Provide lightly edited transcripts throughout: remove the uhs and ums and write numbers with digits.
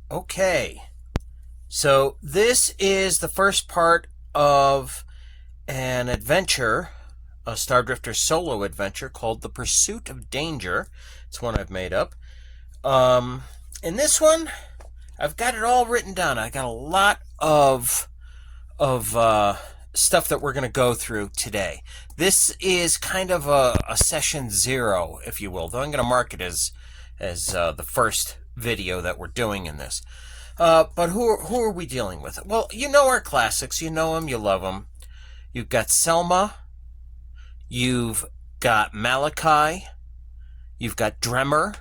Okay, so this is the first part of an adventure, a Stardrifter solo adventure called The Pursuit of Danger. It's one I've made up. Um, in this one, I've got it all written down. I got a lot of stuff that we're going to go through today. This is kind of a session zero, if you will, though I'm going to mark it as the first video that we're doing in this. But who are we dealing with? Well, you know our classics. You know them. You love them. You've got Selma. You've got Malachi. You've got Dremmer.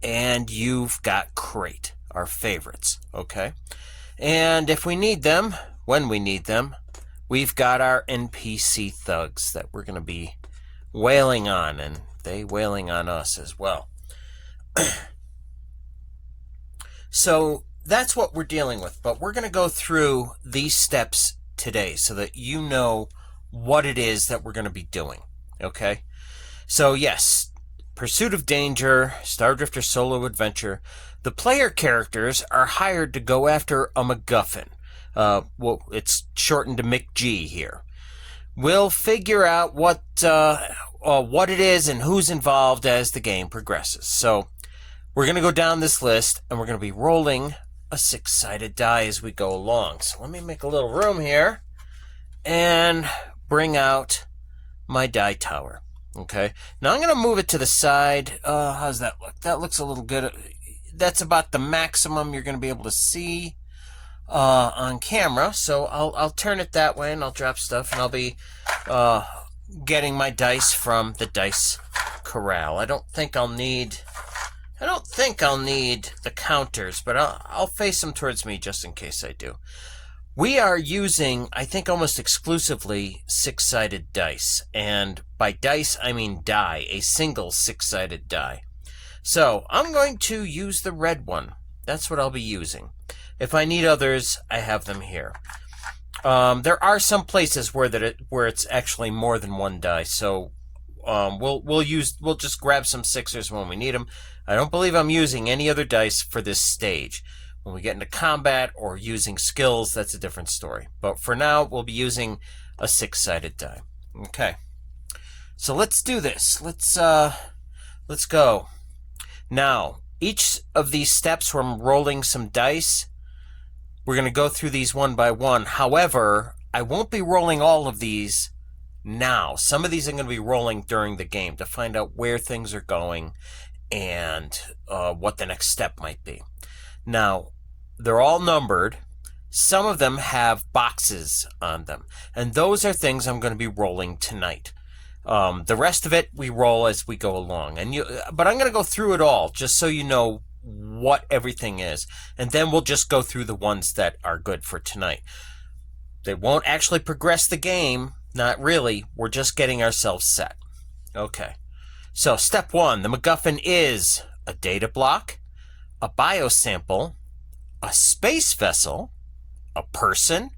And you've got Crate, our favorites. Okay? And if we need them, when we need them, we've got our NPC thugs that we're going to be wailing on, and they wailing on us as well. So that's what we're dealing with, but we're going to go through these steps today so that you know what it is that we're going to be doing, okay? So yes, Pursuit of Danger, Stardrifter solo adventure. The player characters are hired to go after a MacGuffin. Well, it's shortened to McG here. We'll figure out what it is and who's involved as the game progresses. So we're going to go down this list, and we're going to be rolling a six-sided die as we go along. So let me make a little room here and bring out my die tower. Okay, now I'm going to move it to the side. How's that look? That looks a little good. That's about the maximum you're going to be able to see on camera. So I'll turn it that way, and I'll drop stuff, and I'll be getting my dice from the dice corral. I don't think I'll need the counters, but I'll face them towards me just in case I do. We are using, I think, almost exclusively six-sided dice. And by dice, I mean die, a single six-sided die. So I'm going to use the red one. That's what I'll be using. If I need others, I have them here. There are some places where it's actually more than one die. So we'll just grab some sixers when we need them. I don't believe I'm using any other dice for this stage. When we get into combat or using skills, that's a different story. But for now, we'll be using a six-sided die. Okay. So let's do this. Let's go. Now, each of these steps where I'm rolling some dice, we're going to go through these one by one. However, I won't be rolling all of these now. Some of these I'm going to be rolling during the game to find out where things are going and what the next step might be. Now, they're all numbered. Some of them have boxes on them, and those are things I'm going to be rolling tonight. The rest of it we roll as we go along, but I'm going to go through it all just so you know what everything is, and then we'll just go through the ones that are good for tonight. They won't actually progress the game, not really. We're just getting ourselves set. Okay. So step one, the MacGuffin is a data block, a biosample, a space vessel, a person,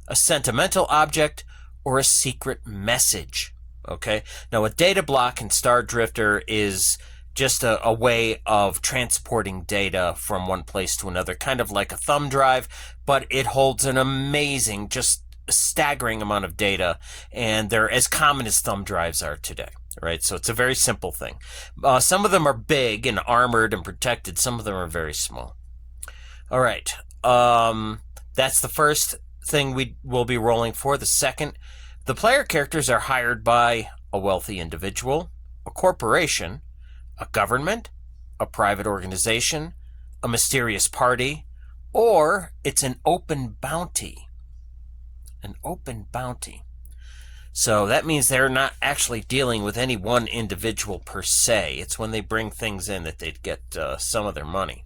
a sentimental object, or a secret message. Okay? Now, a data block in Stardrifter is just a way of transporting data from one place to another, kind of like a thumb drive, but it holds an amazing, just staggering amount of data, and they're as common as thumb drives are today. Right, so it's a very simple thing. Some of them are big and armored and protected. Some of them are very small. All right, that's the first thing we will be rolling for. The second, the player characters are hired by a wealthy individual, a corporation, a government, a private organization, a mysterious party, or it's an open bounty. An open bounty. So that means they're not actually dealing with any one individual per se. It's when they bring things in that they'd get some of their money.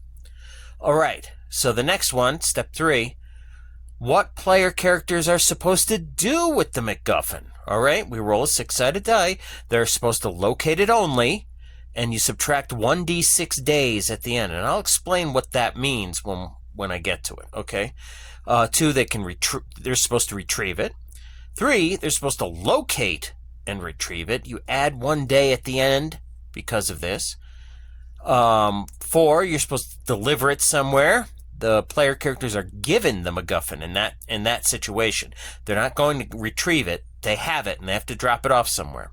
All right, so the next one, step 3, what player characters are supposed to do with the MacGuffin? All right, we roll a six-sided die. They're supposed to locate it only, and you subtract 1d6 days at the end. And I'll explain what that means when I get to it, okay? 2, they're supposed to retrieve it. 3, they're supposed to locate and retrieve it. You add 1 day at the end because of this. 4, you're supposed to deliver it somewhere. the player characters are given the MacGuffin in that situation. They're not going to retrieve it. They have it, and they have to drop it off somewhere.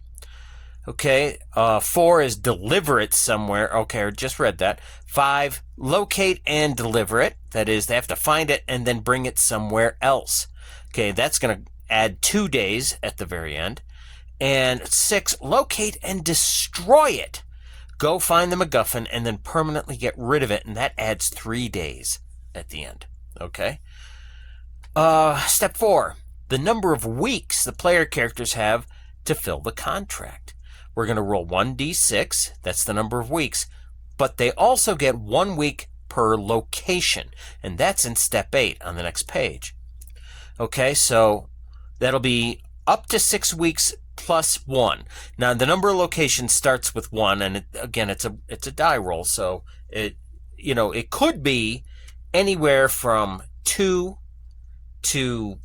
Okay, 4 is deliver it somewhere. Okay, I just read that. 5, locate and deliver it. That is, they have to find it and then bring it somewhere else. Okay, that's going to add 2 days at the very end. And 6, locate and destroy it. Go find the MacGuffin and then permanently get rid of it, and that adds 3 days at the end. Okay? Step 4, the number of weeks the player characters have to fill the contract. We're going to roll 1d6, that's the number of weeks, but they also get 1 week per location, and that's in step 8 on the next page. Okay, so that'll be up to 6 weeks plus 1. Now, the number of locations starts with 1, and again, it's a die roll, so it could be anywhere from 2 to,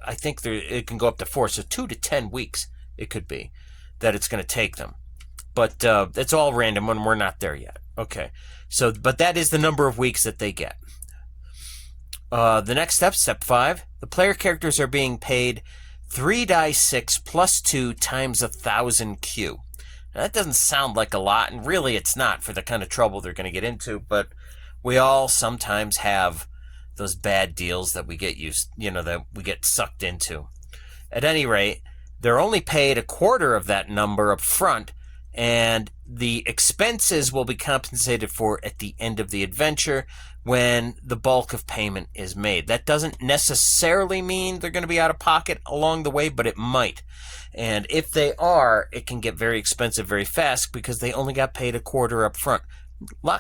I think it can go up to 4, so 2 to 10 weeks it could be that it's going to take them. But it's all random when we're not there yet. Okay, so, but that is the number of weeks that they get. The next step, step 5, the player characters are being paid 3 die 6 plus 2 times 1,000 Q. Now, that doesn't sound like a lot, and really it's not for the kind of trouble they're going to get into, but we all sometimes have those bad deals that we get that we get sucked into. At any rate, they're only paid a quarter of that number up front, and the expenses will be compensated for at the end of the adventure when the bulk of payment is made. That doesn't necessarily mean they're going to be out of pocket along the way, but it might. And if they are, it can get very expensive very fast because they only got paid a quarter up front.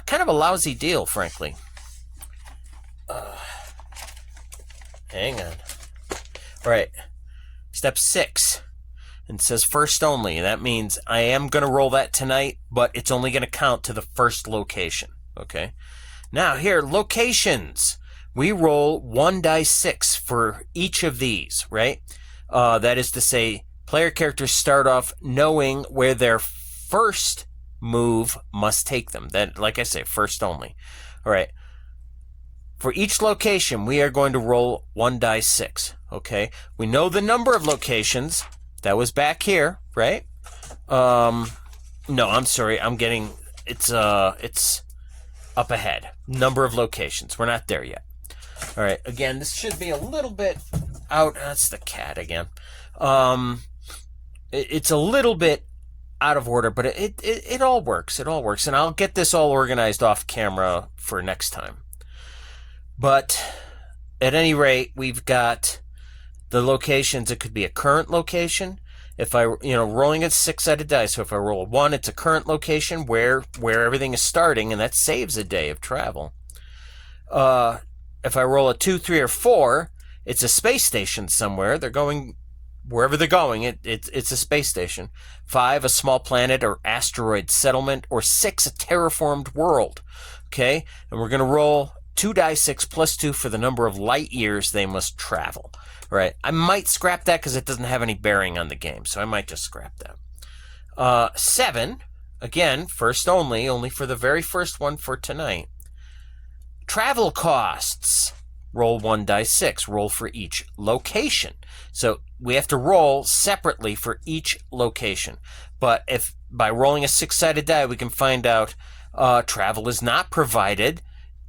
Kind of a lousy deal, frankly. Hang on. All right. Step 6. It says first only. That means I am going to roll that tonight, but it's only going to count to the first location. Okay. Now here, locations. We roll 1 die 6 for each of these, right? That is to say, player characters start off knowing where their first move must take them. That, like I say, first only. All right. For each location, we are going to roll 1 die 6. Okay. We know the number of locations. That was back here, right? No, I'm sorry. It's up ahead. Number of locations. We're not there yet. All right. Again, this should be a little bit out. That's the cat again. It's a little bit out of order, but it all works. It all works. And I'll get this all organized off camera for next time. But at any rate, we've got the locations. It could be a current location. If I, rolling a 6-sided dice, so if I roll a 1, it's a current location where everything is starting, and that saves a day of travel. If I roll a 2, 3, or 4, it's a space station somewhere. They're going wherever they're going. It's a space station. 5, a small planet or asteroid settlement, or 6, a terraformed world. Okay, and we're going to roll 2 die 6 plus 2 for the number of light years they must travel. Right. I might scrap that because it doesn't have any bearing on the game, so I might just scrap that. 7, again, first only for the very first one for tonight. Travel costs. Roll 1 die 6. Roll for each location. So we have to roll separately for each location. But if by rolling a 6-sided die, we can find out travel is not provided,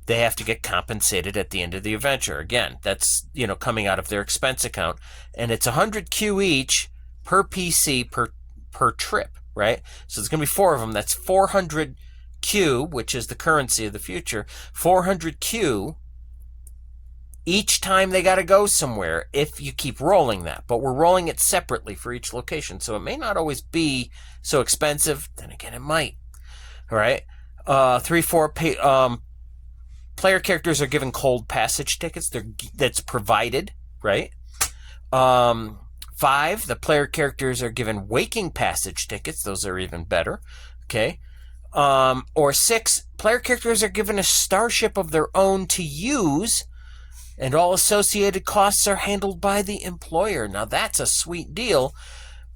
they have to get compensated at the end of the adventure. Again, that's, coming out of their expense account. And it's 100 Q each per PC per trip, right? So there's going to be 4 of them. That's 400 Q, which is the currency of the future. 400 Q each time they got to go somewhere if you keep rolling that. But we're rolling it separately for each location. So it may not always be so expensive. Then again, it might. All right. 3, 4, player characters are given cold passage tickets. That's provided, right? 5, the player characters are given waking passage tickets. Those are even better. Okay. Or 6, player characters are given a starship of their own to use, and all associated costs are handled by the employer. Now that's a sweet deal,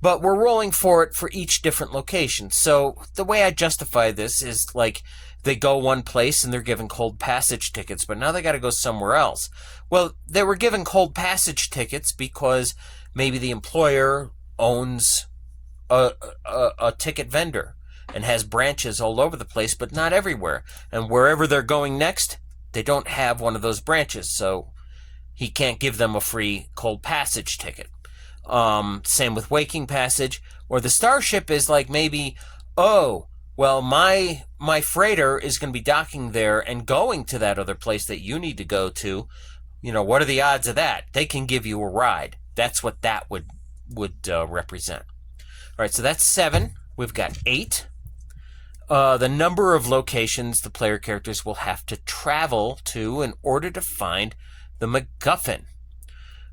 but we're rolling for it for each different location. So the way I justify this is like, they go one place and they're given cold passage tickets, but now they got to go somewhere else. Well, they were given cold passage tickets because maybe the employer owns a ticket vendor and has branches all over the place, but not everywhere. And wherever they're going next, they don't have one of those branches, so he can't give them a free cold passage ticket. Same with waking passage, or the starship is like maybe, oh, well, my freighter is going to be docking there and going to that other place that you need to go to. You know, what are the odds of that? They can give you a ride. That's what that would represent. All right, so that's 7. We've got 8. The number of locations the player characters will have to travel to in order to find the MacGuffin.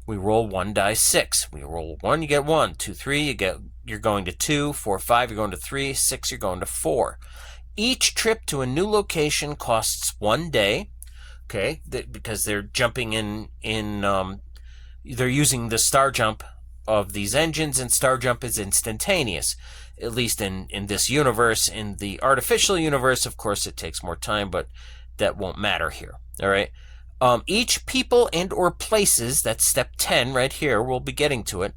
We roll 1 die 6. We roll 1, you get 1. 2, 3, you're going to 2. 4, 5, you're going to 3. 6, you're going to 4. Each trip to a new location costs 1 day. Okay, because they're jumping they're using the star jump of these engines, and star jump is instantaneous, at least in this universe. In the artificial universe, of course, it takes more time, but that won't matter here. All right. Each people and or places, that's step 10 right here, we'll be getting to it,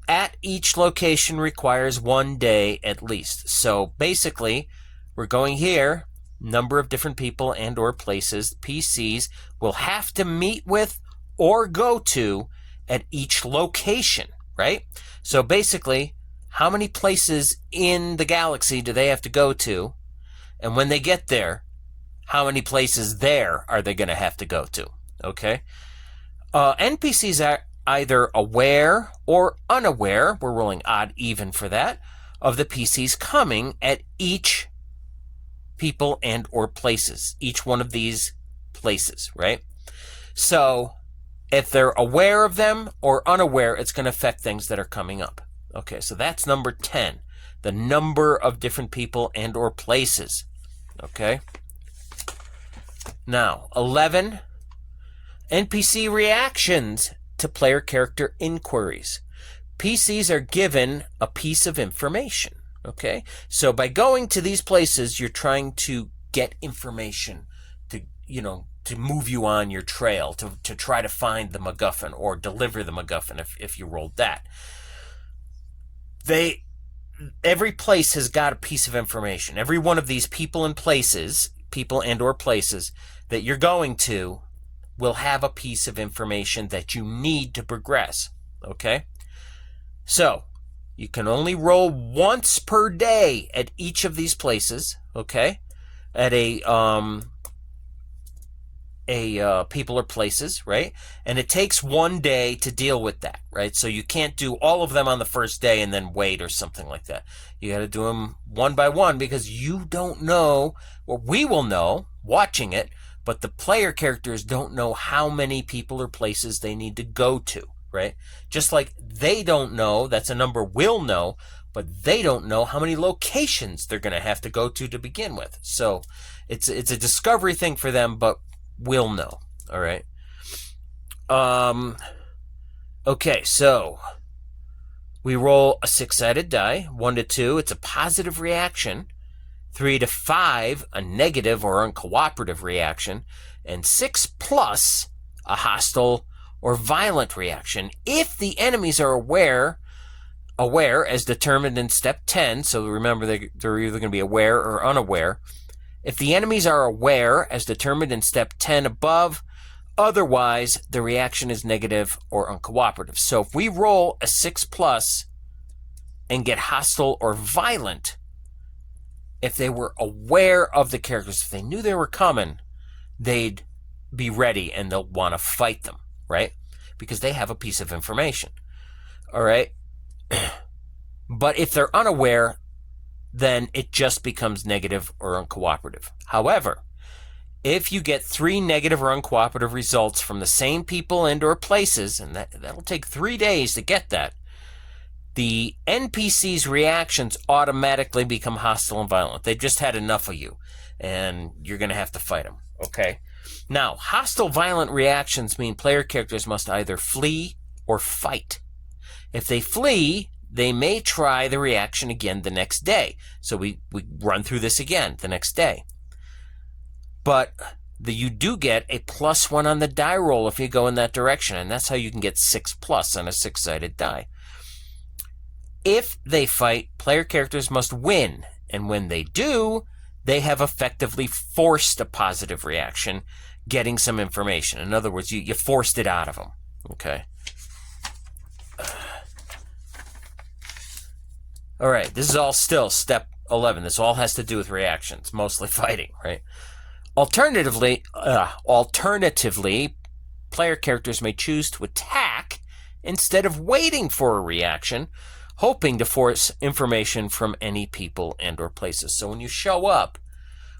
at each location requires 1 day at least. So basically, we're going here, number of different people and or places, PCs will have to meet with or go to at each location, right? So basically, how many places in the galaxy do they have to go to? And when they get there, how many places there are they going to have to go to? Okay? NPCs are either aware or unaware, we're rolling odd even for that, of the PCs coming at each people and or places, each one of these places, right? So if they're aware of them or unaware, it's going to affect things that are coming up. Okay, so that's number 10, the number of different people and or places. Okay? Now, 11, NPC reactions to player character inquiries. PCs are given a piece of information. Okay? So by going to these places, you're trying to get information to, to move you on your trail, to try to find the MacGuffin or deliver the MacGuffin if you rolled that. Every place has got a piece of information. Every one of these people and or places that you're going to will have a piece of information that you need to progress. Okay? So, you can only roll once per day at each of these places, okay? At a people or places, right? And it takes 1 day to deal with that, right? So you can't do all of them on the first day and then wait or something like that. You got to do them one by one because you don't know, or we will know watching it, but the player characters don't know how many people or places they need to go to, right? Just like they don't know, that's a number we'll know, but they don't know how many locations they're going to have to go to begin with. So it's a discovery thing for them, but we'll know. All right. Okay, so we roll a 6-sided die, 1 to 2. It's a positive reaction. 3 to 5, a negative or uncooperative reaction. And 6 plus, a hostile or violent reaction. If the enemies are aware as determined in step 10, so remember they're either going to be aware or unaware. If the enemies are aware as determined in step 10 above, otherwise the reaction is negative or uncooperative. So if we roll a 6 plus and get hostile or violent, if they were aware of the characters, if they knew they were coming, they'd be ready and they'll want to fight them, right? Because they have a piece of information. All right? But if they're unaware, then it just becomes negative or uncooperative. However, if you get 3 negative or uncooperative results from the same people and or places, and that'll take 3 days to get that, the NPC's reactions automatically become hostile and violent. They've just had enough of you, and you're going to have to fight them, okay? Now, hostile violent reactions mean player characters must either flee or fight. If they flee, they may try the reaction again the next day. So we run through this again the next day. but you do get a +1 on the die roll if you go in that direction, and that's how you can get 6+ on a 6-sided die. If they fight, player characters must win, and when they do, they have effectively forced a positive reaction, getting some information. In other words, you forced it out of them. Okay. All right, this is all still step 11. This all has to do with reactions, mostly fighting, right? Alternatively, player characters may choose to attack instead of waiting for a reaction, hoping to force information from any people and or places. So when you show up,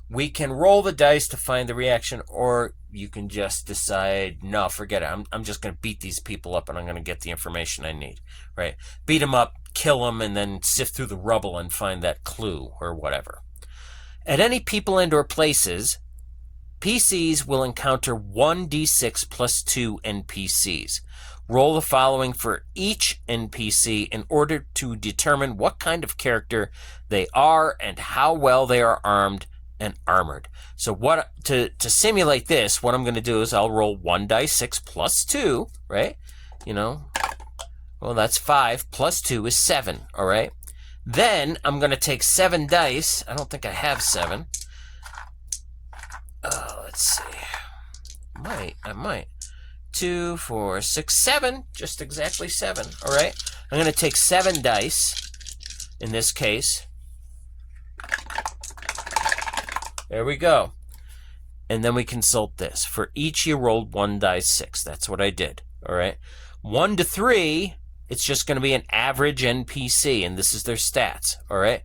we can roll the dice to find the reaction, or you can just decide, no, forget it. I'm just going to beat these people up and I'm going to get the information I need, right? Beat them up, kill them, and then sift through the rubble and find that clue or whatever. At any people and or places, PCs will encounter 1d6 plus 2 NPCs. Roll the following for each NPC in order to determine what kind of character they are and how well they are armed and armored. So to simulate this, what I'm going to do is I'll roll 1d6 plus 2, right? Well, that's 5 plus 2 is 7, all right? Then I'm going to take 7 dice. I don't think I have 7. Let's see. I might. 2, 4, 6, 7. Just exactly 7. All right. I'm going to take 7 dice in this case. There we go. And then we consult this. For each you rolled 1d6. That's what I did. All right. 1 to 3, it's just going to be an average NPC, and this is their stats. All right.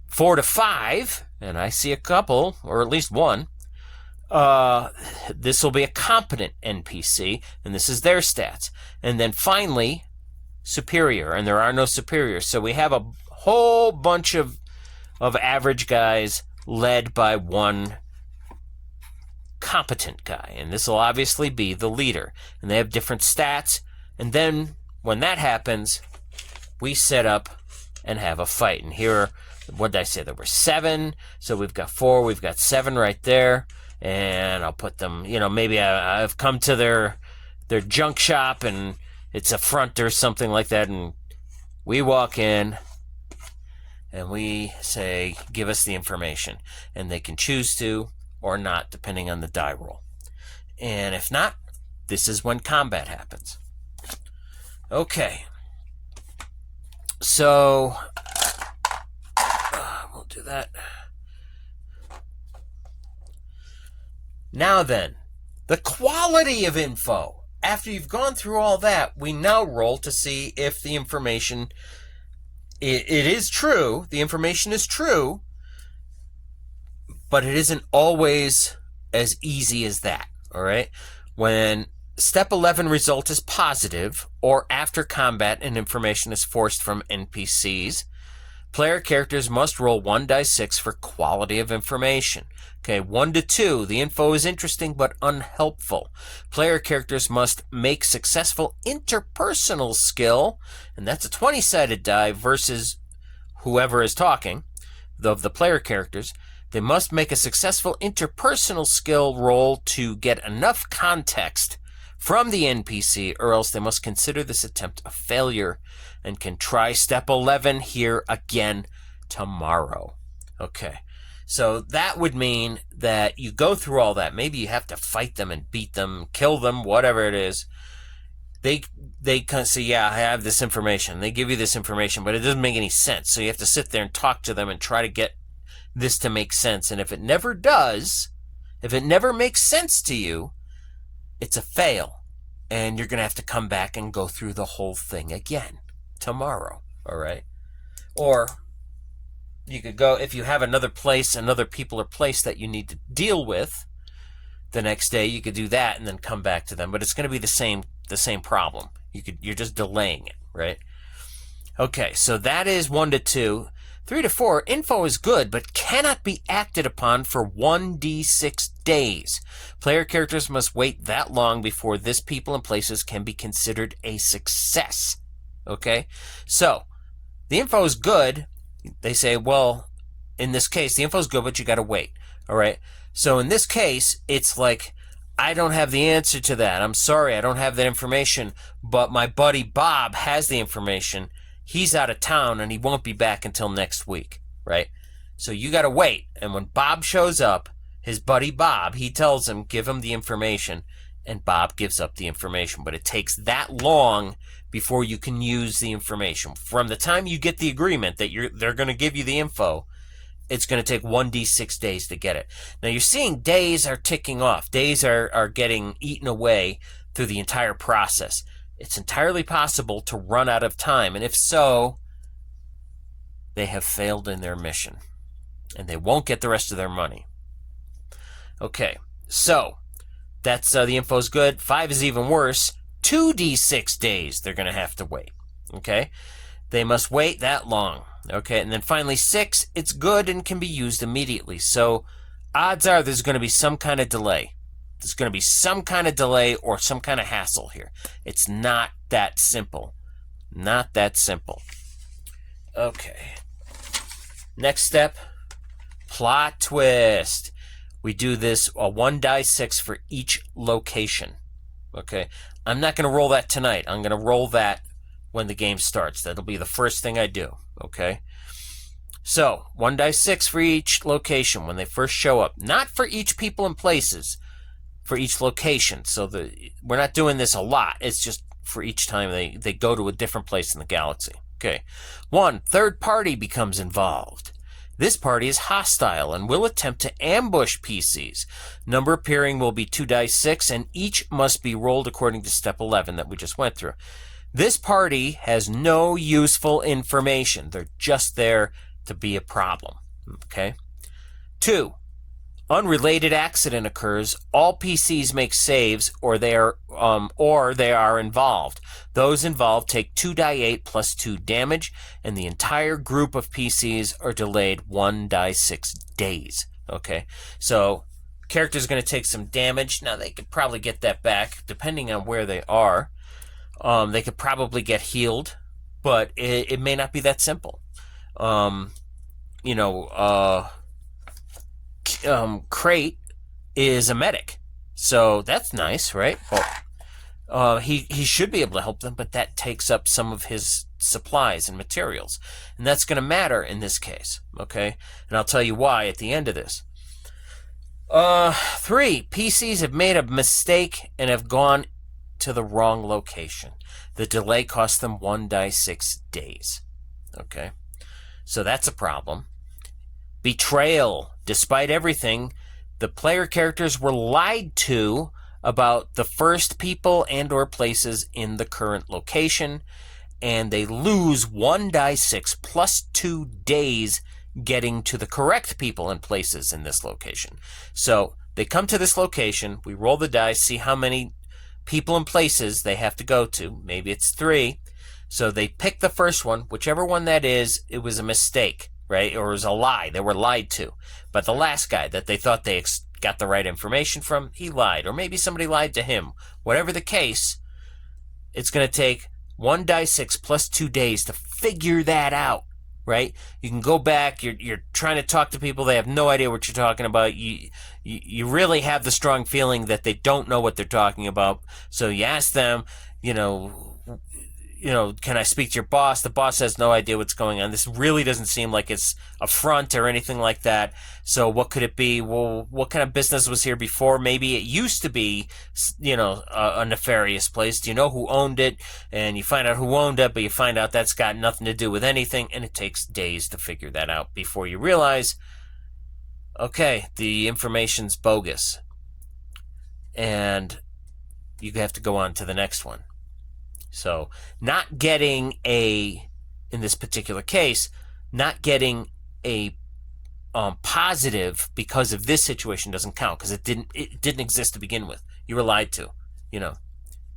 4 to 5, and I see a couple, or at least one. This will be a competent NPC, and this is their stats. And then finally, superior, and there are no superiors. So we have a whole bunch of average guys led by one competent guy, and this will obviously be the leader. And they have different stats, and then when that happens, we set up and have a fight. And here, what did I say? There were 7, so we've got 4, we've got 7 right there. And I'll put them, maybe I've come to their junk shop and it's a front or something like that. And we walk in and we say, give us the information. And they can choose to or not, depending on the die roll. And if not, this is when combat happens. Okay. So, we'll do that. Now then, the quality of info. After you've gone through all that, we now roll to see if the information, it is true, the information is true, but it isn't always as easy as that, all right? When step 11 result is positive, or after combat and information is forced from NPCs, player characters must roll 1d6 for quality of information. Okay, 1 to 2, the info is interesting but unhelpful. Player characters must make successful interpersonal skill, and that's a 20-sided die versus whoever is talking, of the player characters. They must make a successful interpersonal skill roll to get enough context from the NPC, or else they must consider this attempt a failure and can try step 11 here again tomorrow. Okay. So that would mean that you go through all that. Maybe you have to fight them and beat them, kill them, whatever it is. They kind of say, yeah, I have this information. They give you this information, but it doesn't make any sense. So you have to sit there and talk to them and try to get this to make sense. And if it never does, if it never makes sense to you, it's a fail. And you're going to have to come back and go through the whole thing again tomorrow. All right? Or you could go, if you have another people or place that you need to deal with the next day, you could do that and then come back to them. But it's going to be the same problem. You're just delaying it, right? Okay, so that is 1 to 2. 3 to 4, info is good, but cannot be acted upon for 1d6 days. Player characters must wait that long before this people and places can be considered a success. Okay? So, the info is good. They say, well, in this case, the info is good, but you got to wait. All right? So in this case, it's like, I don't have the answer to that. I'm sorry, I don't have that information, but my buddy Bob has the information. He's out of town and he won't be back until next week, right? So you got to wait. And when Bob shows up, his buddy Bob, he tells him, give him the information, and Bob gives up the information. But it takes that long before you can use the information. From the time you get the agreement that they're going to give you the info, it's going to take 1d6 days to get it. Now you're seeing days are ticking off. Days are getting eaten away through the entire process. It's entirely possible to run out of time. And if so, they have failed in their mission. And they won't get the rest of their money. Okay, so that's the info's good. 5 is even worse. 2d6 days they're going to have to wait. Okay, they must wait that long. Okay, and then finally 6, it's good and can be used immediately. So odds are there's going to be some kind of delay. There's going to be some kind of delay or some kind of hassle here. It's not that simple. Not that simple. Okay. Next step, plot twist. We do this a 1d6 for each location. Okay. I'm not going to roll that tonight. I'm going to roll that when the game starts. That'll be the first thing I do. Okay. So 1d6 for each location when they first show up. Not for each people and places. For each location. So we're not doing this a lot. It's just for each time they go to a different place in the galaxy. Okay. 1, third party becomes involved. This party is hostile and will attempt to ambush PCs. Number appearing will be 2d6 and each must be rolled according to step 11 that we just went through. This party has no useful information. They're just there to be a problem. Okay. 2, unrelated accident occurs. All PCs make saves or they are involved. Those involved take 2d8 plus 2 damage, and the entire group of PCs are delayed 1d6 days. Okay, so character's going to take some damage. Now they could probably get that back depending on where they are. They could probably get healed, but it may not be that simple. Crate is a medic, so that's nice, right? Well, he should be able to help them, but that takes up some of his supplies and materials, and that's going to matter in this case. Okay, and I'll tell you why at the end of this. 3, PCs have made a mistake and have gone to the wrong location. The delay costs them 1d6 days. Okay, so that's a problem. Betrayal. Despite everything, the player characters were lied to about the first people and or places in the current location, and they lose 1d6 plus 2 days getting to the correct people and places in this location. So they come to this location, we roll the dice, see how many people and places they have to go to. Maybe it's 3. So they pick the first one, whichever one that is, it was a mistake, right? Or it was a lie. They were lied to. But the last guy that they thought they got the right information from, he lied. Or maybe somebody lied to him. Whatever the case, it's going to take 1d6 plus 2 days to figure that out, right? You can go back. You're trying to talk to people. They have no idea what you're talking about. You really have the strong feeling that they don't know what they're talking about. So you ask them, can I speak to your boss? The boss has no idea what's going on. This really doesn't seem like it's a front or anything like that. So what could it be? Well, what kind of business was here before? Maybe it used to be, a nefarious place. Do you know who owned it? And you find out who owned it, but you find out that's got nothing to do with anything. And it takes days to figure that out before you realize, okay, the information's bogus. And you have to go on to the next one. So not getting in this particular case, not getting a positive because of this situation doesn't count because it didn't exist to begin with. You were lied to,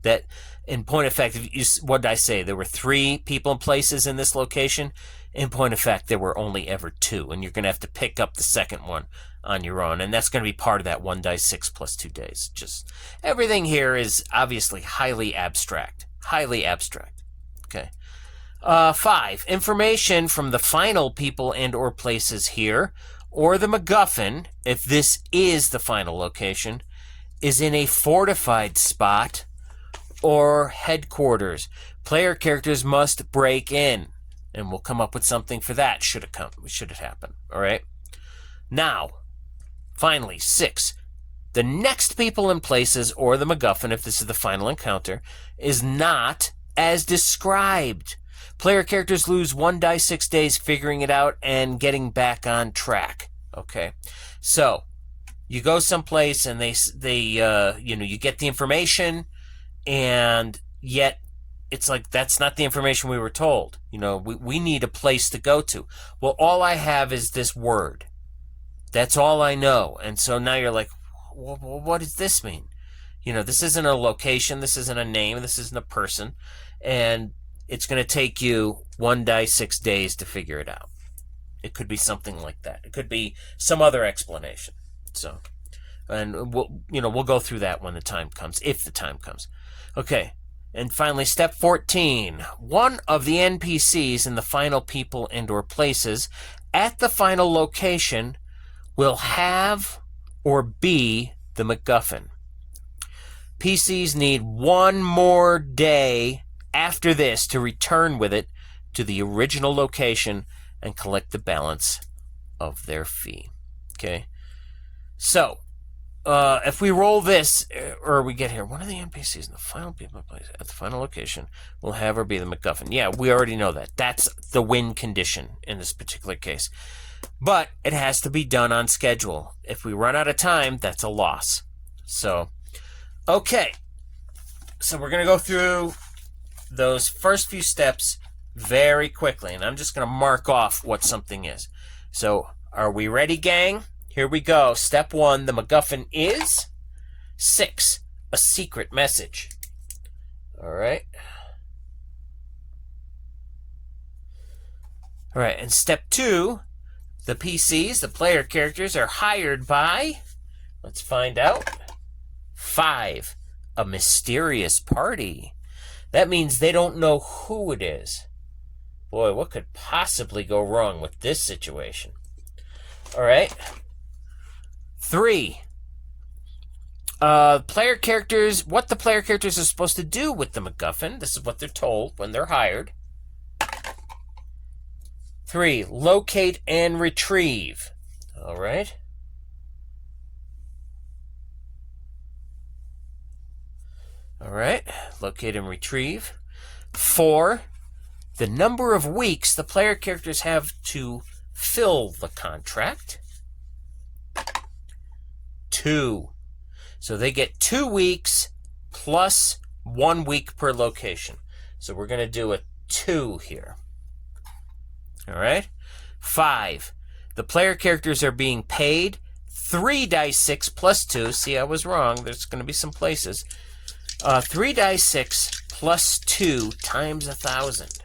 that in point of fact, what did I say? There were 3 people and places in this location. In point of fact, there were only ever 2, and you're going to have to pick up the second one on your own, and that's going to be part of that 1d6 plus 2 days. Just everything here is obviously highly abstract. Highly abstract. Okay. 5. Information from the final people and or places here or the MacGuffin, if this is the final location, is in a fortified spot or headquarters. Player characters must break in, and we'll come up with something for that should it happen. All right. Now, finally, 6. The next people and places, or the MacGuffin, if this is the final encounter, is not as described. Player characters lose 1 die 6 days figuring it out and getting back on track. Okay, so you go someplace and you get the information, and yet it's like that's not the information we were told. We need a place to go to. Well, all I have is this word. That's all I know. And so now you're like, well, what does this mean? This isn't a location. This isn't a name. This isn't a person. And it's going to take you 1 die 6 days to figure it out. It could be something like that. It could be some other explanation. So, and we'll go through that when the time comes, if the time comes. Okay. And finally, step 14. One of the NPCs in the final people and or places at the final location will have or be the MacGuffin. PCs need 1 more day after this to return with it to the original location and collect the balance of their fee. Okay? So, if we roll this, or we get here, one of the NPCs in the final people place at the final location will have or be the MacGuffin. Yeah, we already know that. That's the win condition in this particular case. But it has to be done on schedule. If we run out of time, that's a loss. So, okay. So we're going to go through those first few steps very quickly. And I'm just going to mark off what something is. So, are we ready, gang? Here we go. Step 1, the MacGuffin is 6, a secret message. All right. All right, and step 2, the PCs, the player characters, are hired by, let's find out, 5, a mysterious party. That means they don't know who it is. Boy, what could possibly go wrong with this situation? All right. 3, player characters, what the player characters are supposed to do with the MacGuffin. This is what they're told when they're hired. 3, locate and retrieve. All right. All right, locate and retrieve. 4, the number of weeks the player characters have to fill the contract. 2, so they get 2 weeks plus 1 week per location. So we're going to do a 2 here. All right. 5, the player characters are being paid 3 dice 6 plus 2. See, I was wrong. There's going to be some places. 3 dice 6 plus 2 times 1,000.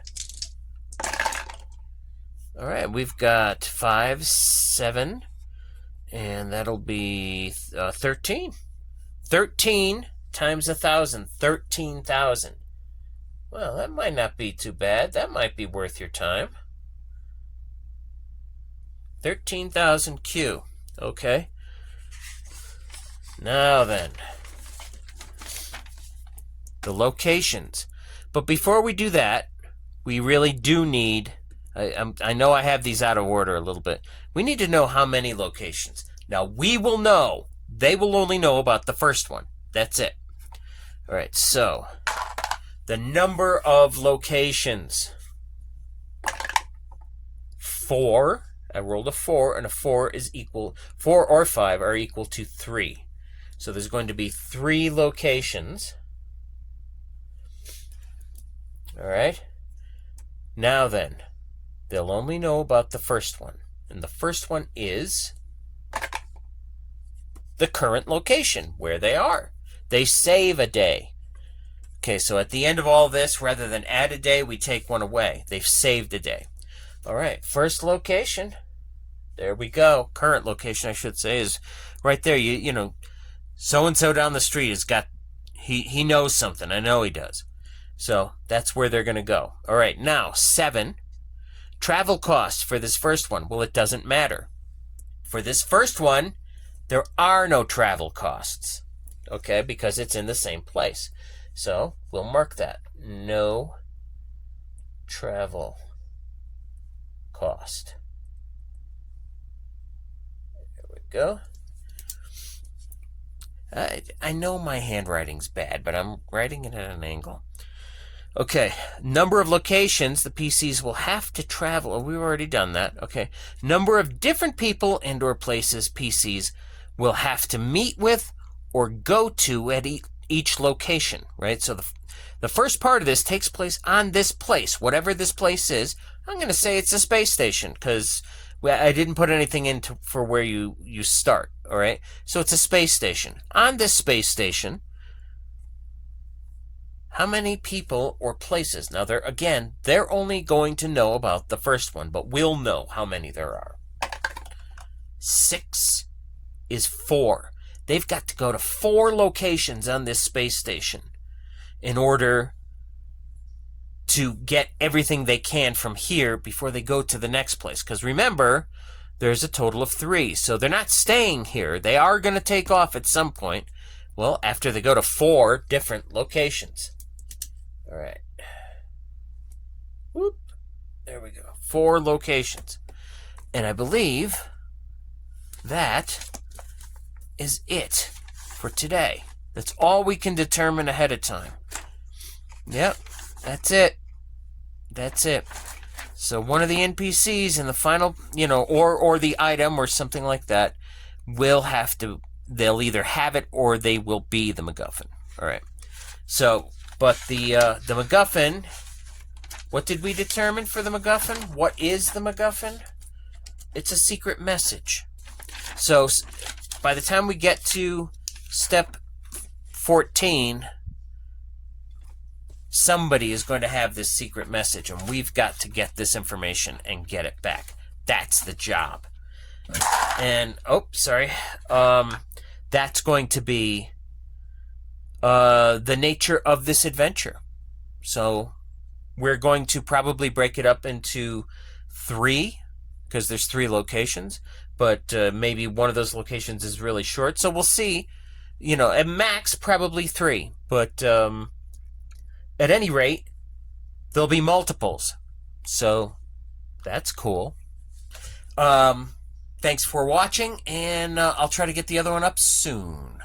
All right, we've got 5, 7, and that'll be 13. 13 times 1,000, 13,000. Well, that might not be too bad. That might be worth your time. 13,000 Q. Okay. Now then, the locations. But before we do that, we really do need, I know I have these out of order a little bit. We need to know how many locations. Now, we will know. They will only know about the first one. That's it. All right, so the number of locations. 4. I rolled a 4, and a 4 is equal, 4 or 5 are equal to 3. So there's going to be 3 locations. All right. Now then, they'll only know about the first one. And the first one is the current location, where they are. They save a day. Okay, so at the end of all this, rather than add a day, we take one away. They've saved a day. All right, first location. There we go. Current location, I should say, is right there. You know, so-and-so down the street has got, he knows something. I know he does. So that's where they're going to go. All right, now 7. Travel costs for this first one. Well, it doesn't matter. For this first one, there are no travel costs, okay, because it's in the same place. So we'll mark that. No travel cost. There we go. I know my handwriting's bad, but I'm writing it at an angle. Okay, number of locations the PCs will have to travel. Oh, we've already done that. Okay, number of different people and or places PCs will have to meet with or go to at each location, right? So the first part of this takes place on this place, whatever this place is. I'm going to say it's a space station because I didn't put anything in for where you start, all right? So it's a space station. On this space station, how many people or places? Now, they're only going to know about the first one, but we'll know how many there are. 6 is 4. They've got to go to 4 locations on this space station in order to get everything they can from here before they go to the next place. Because remember, there's a total of 3. So they're not staying here. They are going to take off at some point. Well, after they go to 4 different locations. All right. Whoop. There we go. 4 locations. And I believe that is it for today. That's all we can determine ahead of time. Yep. That's it. That's it. So one of the NPCs in the final, or the item or something like that will have to, they'll either have it or they will be the MacGuffin. All right. So, but the MacGuffin, what did we determine for the MacGuffin? What is the MacGuffin? It's a secret message. So by the time we get to step 14, somebody is going to have this secret message, and we've got to get this information and get it back. That's the job. And, that's going to be the nature of this adventure. So we're going to probably break it up into 3, because there's 3 locations, but maybe one of those locations is really short. So we'll see, at max probably 3, but at any rate, there'll be multiples. So that's cool. Thanks for watching, and I'll try to get the other one up soon.